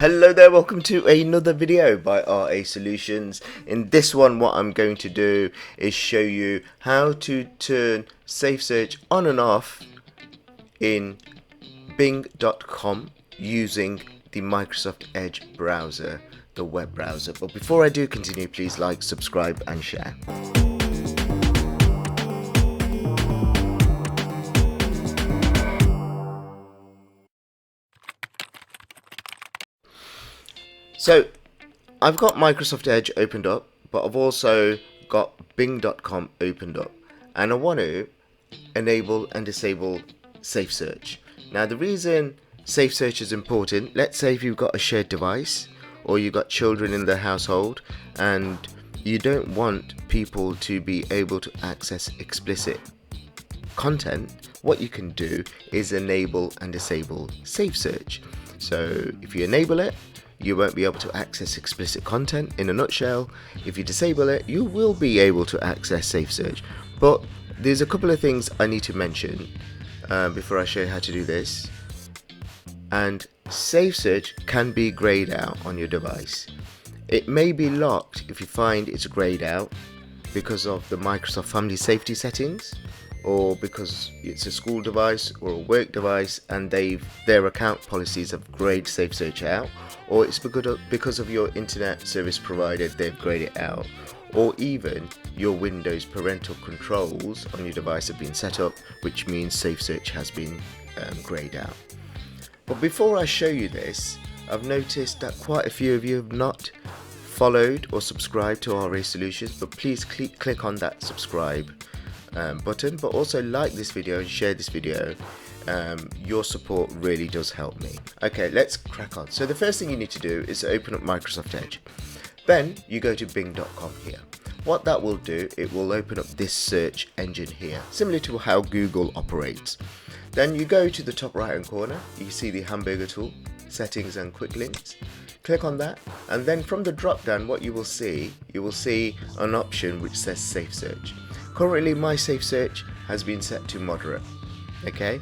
Hello there, welcome to another video by RA Solutions. In this one, what I'm going to do is show you how to turn SafeSearch on and off in bing.com using the Microsoft Edge browser, the web browser. But before I do continue, please like, subscribe and share. So I've got Microsoft Edge opened up, but I've also got bing.com opened up, and I want to enable and disable SafeSearch. Now the reason SafeSearch is important, let's say if you've got a shared device or you've got children in the household and you don't want people to be able to access explicit content, what you can do is enable and disable SafeSearch. So if you enable it, you won't be able to access explicit content. In a nutshell, if you disable it, you will be able to access SafeSearch. But there's a couple of things I need to mention before I show you how to do this. And SafeSearch can be grayed out on your device. It may be locked if you find it's grayed out because of the Microsoft Family Safety settings, or because it's a school device or a work device and their account policies have grayed SafeSearch out, or it's because of your internet service provider, they've grayed it out, or even your Windows parental controls on your device have been set up, which means SafeSearch has been grayed out. But before I show you this, I've noticed that quite a few of you have not followed or subscribed to RA Solutions, but please click on that subscribe button, but also like this video and share this video. Your support really does help me. Okay, let's crack on. So the first thing you need to do is open up Microsoft Edge. Then you go to bing.com here. What that will do, it will open up this search engine here, similar to how Google operates. Then you go to the top right hand corner, you see the hamburger tool, settings and quick links. Click on that, and then from the drop down, what you will see an option which says SafeSearch. Currently my SafeSearch has been set to moderate. Okay,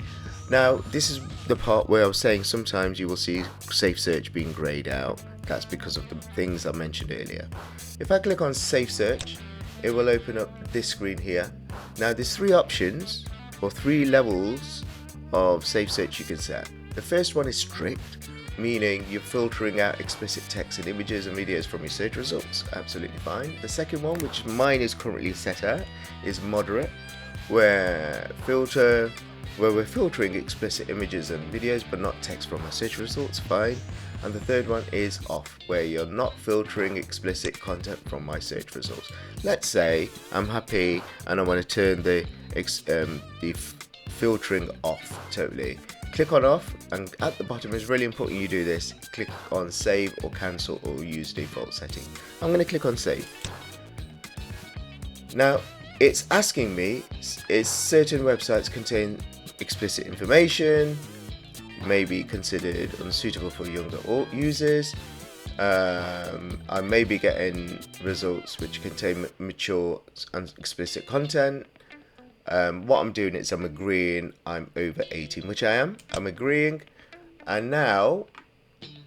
now this is the part where I was saying sometimes you will see SafeSearch being grayed out. That's because of the things I mentioned earlier. If I click on SafeSearch, it will open up this screen here. Now there's three options or three levels of SafeSearch you can set. The first one is strict, meaning you're filtering out explicit text and images and videos from your search results. Absolutely fine. The second one, which mine is currently set at, is moderate, where we're filtering explicit images and videos but not text from our search results. Fine. And the third one is off, where you're not filtering explicit content from my search results. Let's say I'm happy and I want to turn the filtering off totally. Click on off, and at the bottom, it's really important you do this, click on save or cancel or use default setting. I'm going to click on save. Now it's asking me if certain websites contain explicit information, may be considered unsuitable for younger users. I may be getting results which contain mature and explicit content. What I'm doing is I'm agreeing I'm over 18, which I am. I'm agreeing, and now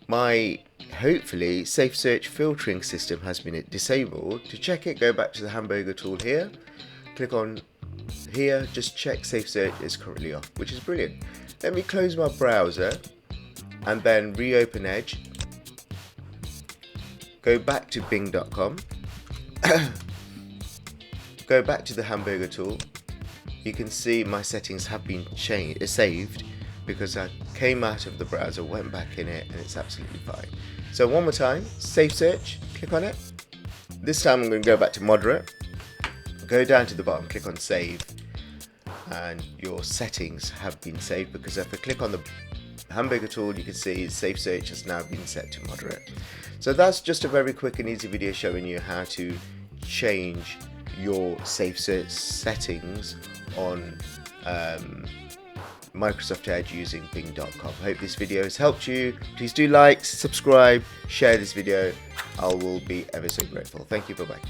my hopefully SafeSearch filtering system has been disabled. To check it, go back to the hamburger tool here, click on here, just check SafeSearch is currently off, which is brilliant. Let me close my browser and then reopen Edge, go back to bing.com, go back to the hamburger tool. You can see my settings have been saved because I came out of the browser, went back in it, and it's absolutely fine. So one more time, SafeSearch, click on it. This time I'm going to go back to moderate, go down to the bottom, click on save, and your settings have been saved, because if I click on the hamburger tool, you can see SafeSearch has now been set to moderate. So that's just a very quick and easy video showing you how to change your SafeSearch settings on Microsoft Edge using bing.com. Hope this video has helped you. Please do like, subscribe, share this video. I will be ever so grateful. Thank you. Bye bye.